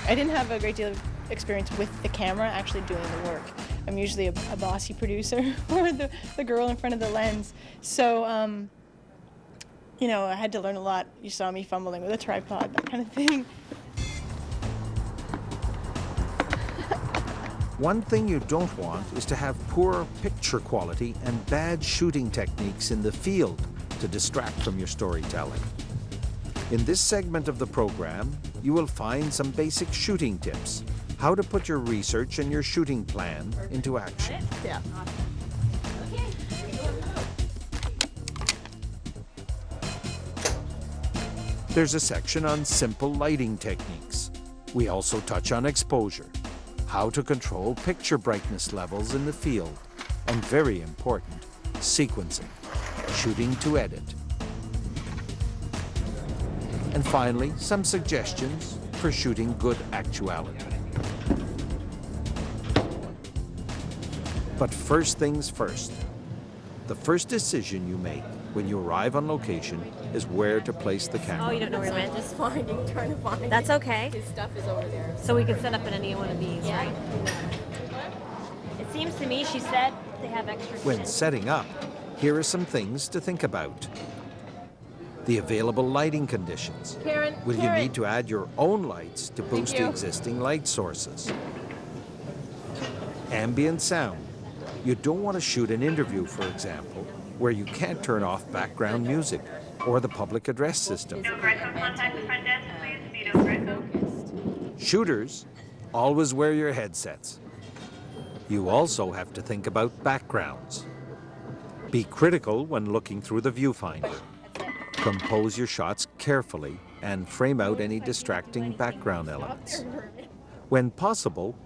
I didn't have a great deal of experience with the camera actually doing the work. I'm usually a bossy producer or the girl in front of the lens. So, you know, I had to learn a lot. You saw me fumbling with a tripod, that kind of thing. One thing you don't want is to have poor picture quality and bad shooting techniques in the field to distract from your storytelling. In this segment of the program, you will find some basic shooting tips, how to put your research and your shooting plan into action. Yeah. There's a section on simple lighting techniques. We also touch on exposure, how to control picture brightness levels in the field, and very important, sequencing, shooting to edit. And finally, some suggestions for shooting good actuality. But first things first. The first decision you make when you arrive on location is where to place the camera. Oh, you don't know where it went? Just trying to find. That's okay. His stuff is over there. So we can set up in any one of these, Yeah. right? It seems to me, she said, they have extra. When setting up, here are some things to think about. The available lighting conditions. Karen, Will you need to add your own lights to boost the you. existing light sources? Ambient sound. You don't want to shoot an interview, for example, where you can't turn off background music or the public address system. Shooters, always wear your headsets. You also have to think about backgrounds. Be critical when looking through the viewfinder. Compose your shots carefully and frame out any distracting background elements. When possible,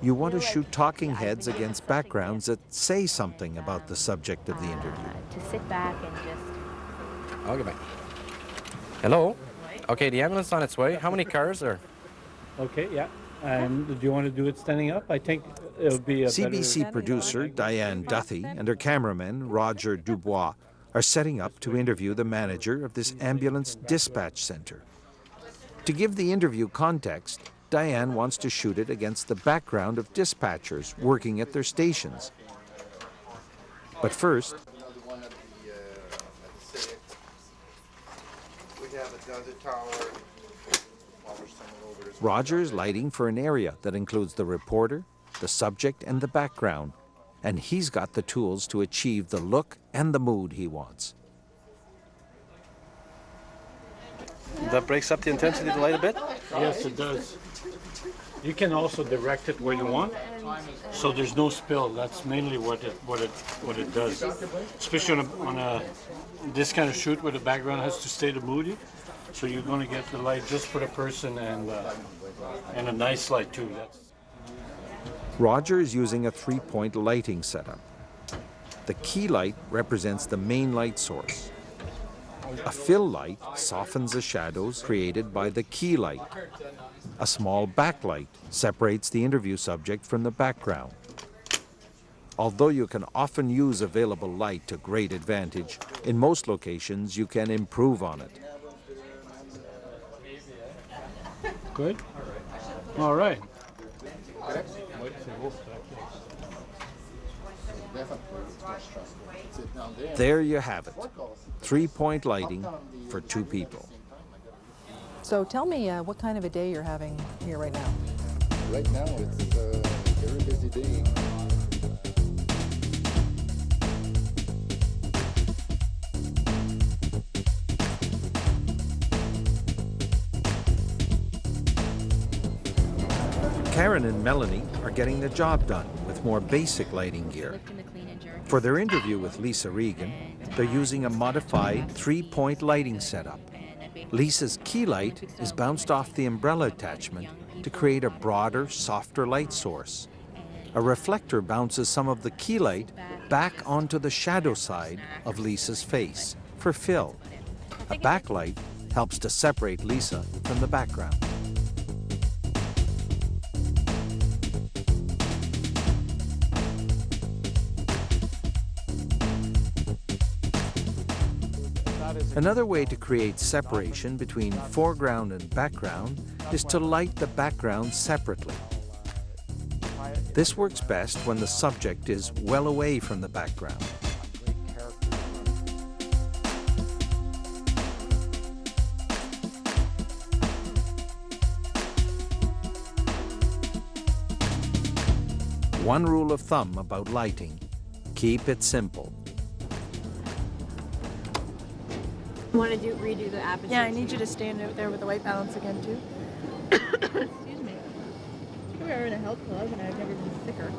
you want to shoot talking heads against backgrounds that say something about the subject of the interview. To sit back and just... I'll get back. Hello? Okay, the ambulance is on its way. How many cars are? Okay, yeah. And do you want to do it standing up? I think it'll be a CBC better... producer Diane Duthie and her cameraman Roger Dubois are setting up to interview the manager of this ambulance dispatch center. To give the interview context, Diane wants to shoot it against the background of dispatchers working at their stations. But first, Roger's lighting for an area that includes the reporter, the subject, and the background, and he's got the tools to achieve the look and the mood he wants. That breaks up the intensity of the light a bit? Yes, it does. You can also direct it where you want, so there's no spill. That's mainly what it does. Especially on this kind of shoot where the background has to stay moody, so you're going to get the light just for the person and a nice light too. Roger is using a three-point lighting setup. The key light represents the main light source. A fill light softens the shadows created by the key light. A small backlight separates the interview subject from the background. Although you can often use available light to great advantage, in most locations you can improve on it. Good? All right. There you have it. Three-point lighting for two people. So tell me what kind of a day you're having here right now. Right now it's a very busy day. Karen and Melanie are getting the job done with more basic lighting gear. For their interview with Lisa Regan, they're using a modified three-point lighting setup. Lisa's key light is bounced off the umbrella attachment to create a broader, softer light source. A reflector bounces some of the key light back onto the shadow side of Lisa's face for fill. A backlight helps to separate Lisa from the background. Another way to create separation between foreground and background is to light the background separately. This works best when the subject is well away from the background. One rule of thumb about lighting: keep it simple. You want to redo the aperture? Yeah, I need you to stand out there with the white balance again, too. Excuse me. We are in a health club, and I've never been sicker.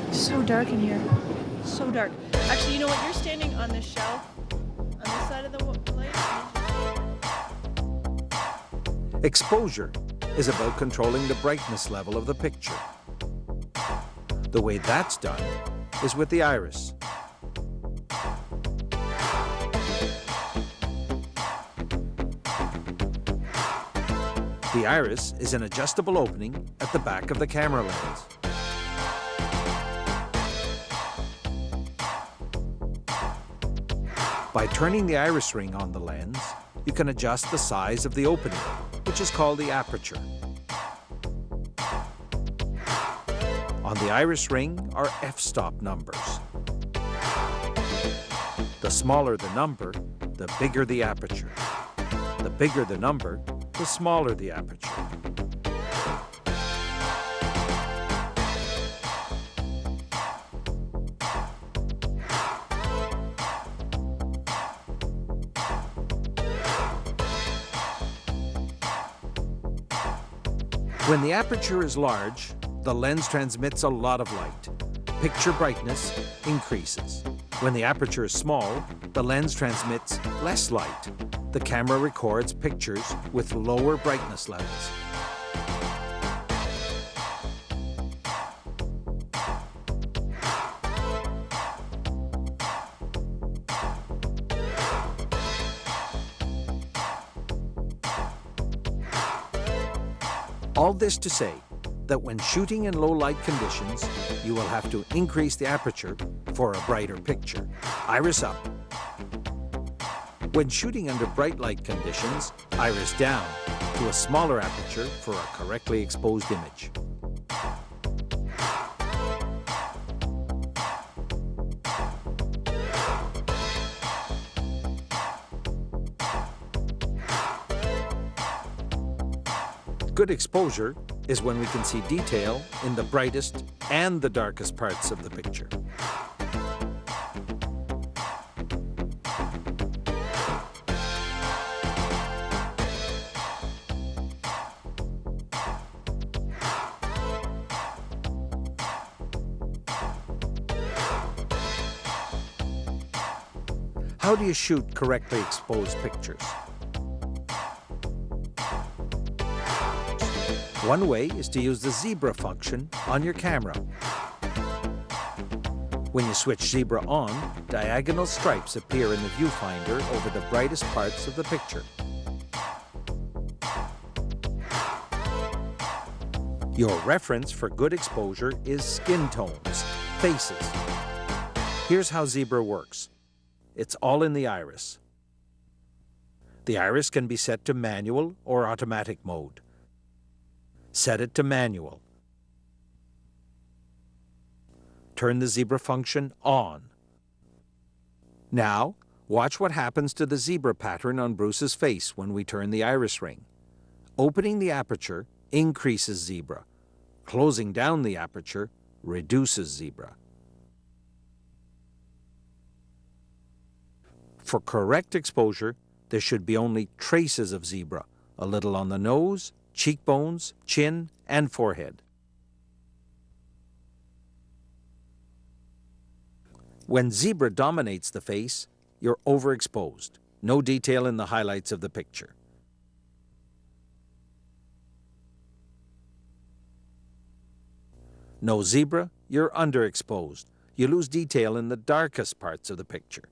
It's so dark in here. So dark. Actually, you know what? You're standing on this shelf on this side of the light. Exposure is about controlling the brightness level of the picture. The way that's done is with the iris. The iris is an adjustable opening at the back of the camera lens. By turning the iris ring on the lens, you can adjust the size of the opening, which is called the aperture. On the iris ring are f-stop numbers. The smaller the number, the bigger the aperture. The bigger the number, the smaller the aperture. When the aperture is large, the lens transmits a lot of light. Picture brightness increases. When the aperture is small, the lens transmits less light. The camera records pictures with lower brightness levels. All this to say that when shooting in low light conditions, you will have to increase the aperture for a brighter picture. Iris up. When shooting under bright light conditions, iris down to a smaller aperture for a correctly exposed image. Good exposure is when we can see detail in the brightest and the darkest parts of the picture. How do you shoot correctly exposed pictures? One way is to use the zebra function on your camera. When you switch zebra on, diagonal stripes appear in the viewfinder over the brightest parts of the picture. Your reference for good exposure is skin tones, faces. Here's how zebra works. It's all in the iris. The iris can be set to manual or automatic mode. Set it to manual. Turn the zebra function on. Now, watch what happens to the zebra pattern on Bruce's face when we turn the iris ring. Opening the aperture increases zebra. Closing down the aperture reduces zebra. For correct exposure, there should be only traces of zebra, a little on the nose, cheekbones, chin, and forehead. When zebra dominates the face, you're overexposed. No detail in the highlights of the picture. No zebra, you're underexposed. You lose detail in the darkest parts of the picture.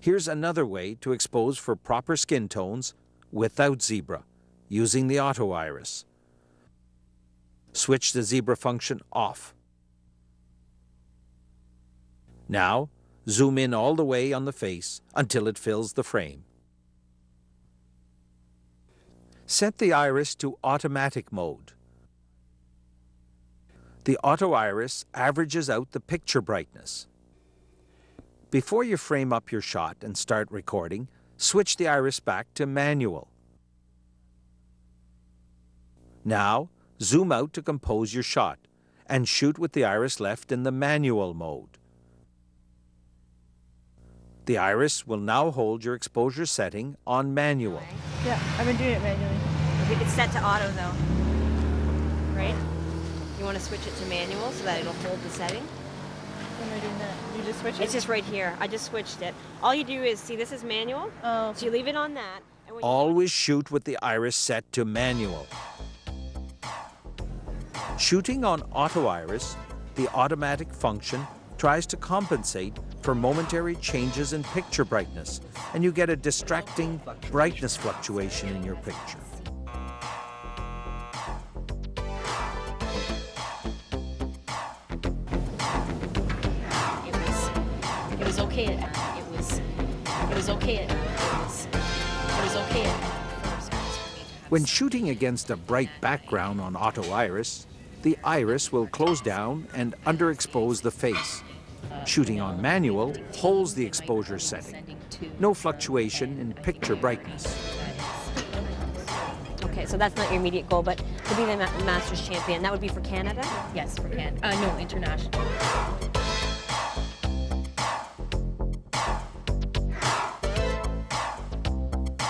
Here's another way to expose for proper skin tones without zebra, using the auto iris. Switch the zebra function off. Now, zoom in all the way on the face until it fills the frame. Set the iris to automatic mode. The auto iris averages out the picture brightness. Before you frame up your shot and start recording, switch the iris back to manual. Now, zoom out to compose your shot and shoot with the iris left in the manual mode. The iris will now hold your exposure setting on manual. Yeah, I've been doing it manually. It's set to auto though, right? You want to switch it to manual so that it'll hold the setting? When am I doing that? You just switch it? It's just right here. I just switched it. All you do is, see, this is manual. Oh. So you leave it on that. And when Always shoot with the iris set to manual. Shooting on auto iris, the automatic function tries to compensate for momentary changes in picture brightness, and you get a distracting brightness fluctuation in your picture. It was okay. It was okay. It was okay. When shooting against a bright background on auto iris, the iris will close down and underexpose the face. Shooting on manual holds the exposure setting. No fluctuation in picture brightness. Okay, so that's not your immediate goal, but to be the Masters champion, that would be for Canada? Yes, for Canada. No, international.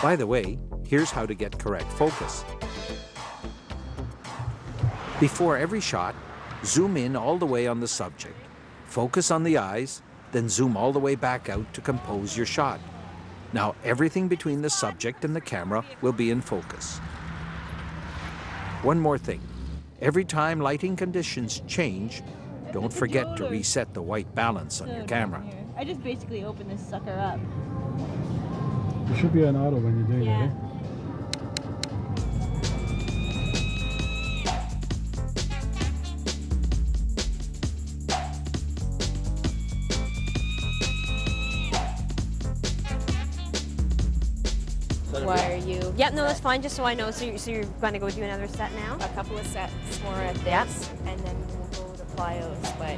By the way, here's how to get correct focus. Before every shot, zoom in all the way on the subject. Focus on the eyes, then zoom all the way back out to compose your shot. Now everything between the subject and the camera will be in focus. One more thing. Every time lighting conditions change, don't forget to reset the white balance on your camera. I just basically open this sucker up. It should be an auto when you're doing Yeah. it. Why are you? Yeah, no, that's fine, just so I know. So you're going to go do another set now? A couple of sets more at this, and then we'll go to plyos, but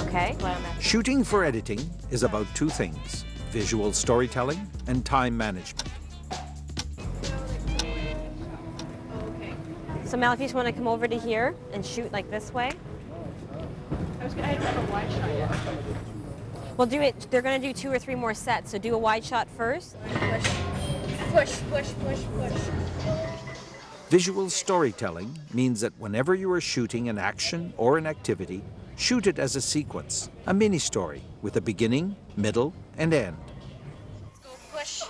Okay. Shooting for editing is about two things: visual storytelling and time management. So Mel, if you just want to come over to here and shoot like this way. I had to have a wide shot yet. We'll do it, they're going to do 2 or 3 more sets, so do a wide shot first. push, push, push, push. Visual storytelling means that whenever you are shooting an action or an activity, shoot it as a sequence, a mini-story with a beginning, middle, and end. Let's go push.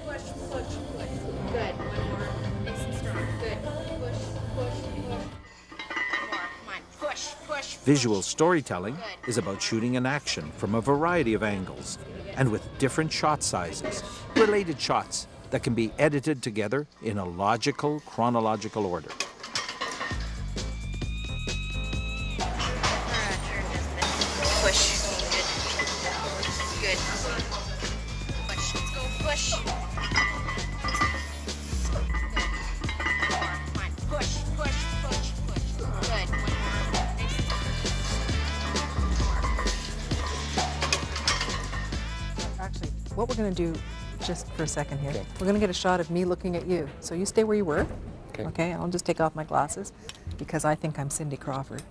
Push, push, push. Good. One more. Nice and strong. Good. Push, push, push. One more. Come on. Push, push. Visual storytelling is about shooting an action from a variety of angles and with different shot sizes, related shots that can be edited together in a logical, chronological order. Push. Good. Good. Push. Let's go push. Good. More. Come on. Push, push, push, push. Good. One more. Nice. Actually, what we're going to do, just for a second here, we're going to get a shot of me looking at you. So you stay where you were. Okay, I'll just take off my glasses because I think I'm Cindy Crawford.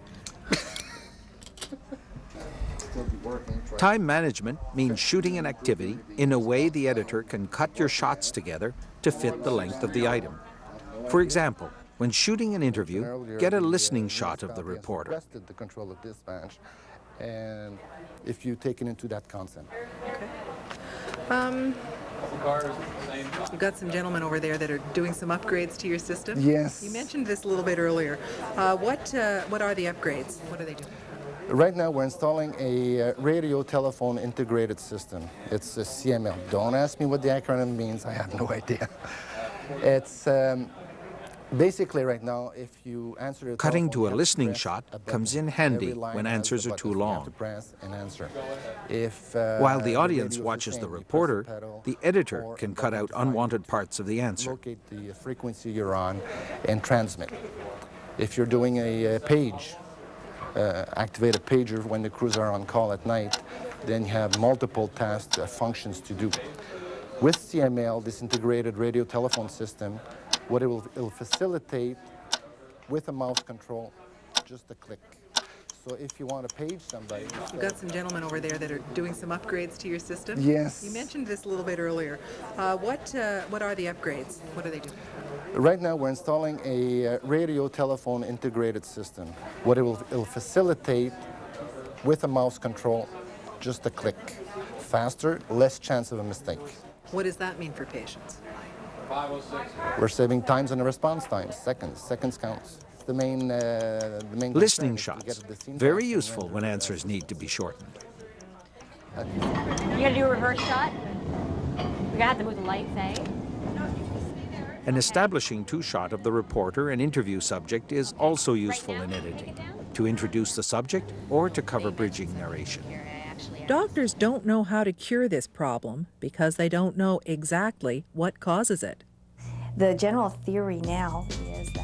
Time management means shooting an activity in a way the editor can cut your shots together to fit the length of the item. For example, when shooting an interview, get a listening shot of the reporter. Requested the control of dispatch, and if you take it into that consent. You've got some gentlemen over there that are doing some upgrades to your system. Yes. You mentioned this a little bit earlier. What are the upgrades? What do they do? Right now, we're installing a radio telephone integrated system. It's a CML. Don't ask me what the acronym means. I have no idea. It's Basically, right now, if you answer a Cutting telephone, to you a have to listening press shot a comes button. in handy Every line when has a answers are button. too You have long. to press and answer. If, While the the audience radio is watches same, the you press reporter, pedal the editor or a can cut button out to find unwanted it, parts of the answer. locate the frequency you're on, and transmit. If you're doing a page, activate a pager when the crews are on call at night, then you have multiple tasks, functions to do. With CML, this integrated radio telephone system, what it'll facilitate with a mouse control, just a click. So if you want to page somebody... We've got some gentlemen over there that are doing some upgrades to your system. Yes. You mentioned this a little bit earlier. What are the upgrades? What do they do? Right now, we're installing a radio telephone integrated system. What it'll facilitate with a mouse control, just a click. Faster, less chance of a mistake. What does that mean for patients? We're saving times and response times, seconds. Seconds counts. The main Listening concern is to shots, get the scene very fast and useful render when fast. answers need to be shortened. You gotta do a reverse shot? We're gonna have to move the lights, eh? An establishing two-shot of the reporter and interview subject is also useful in editing, to introduce the subject or to cover bridging narration. Doctors don't know how to cure this problem because they don't know exactly what causes it. The general theory now is that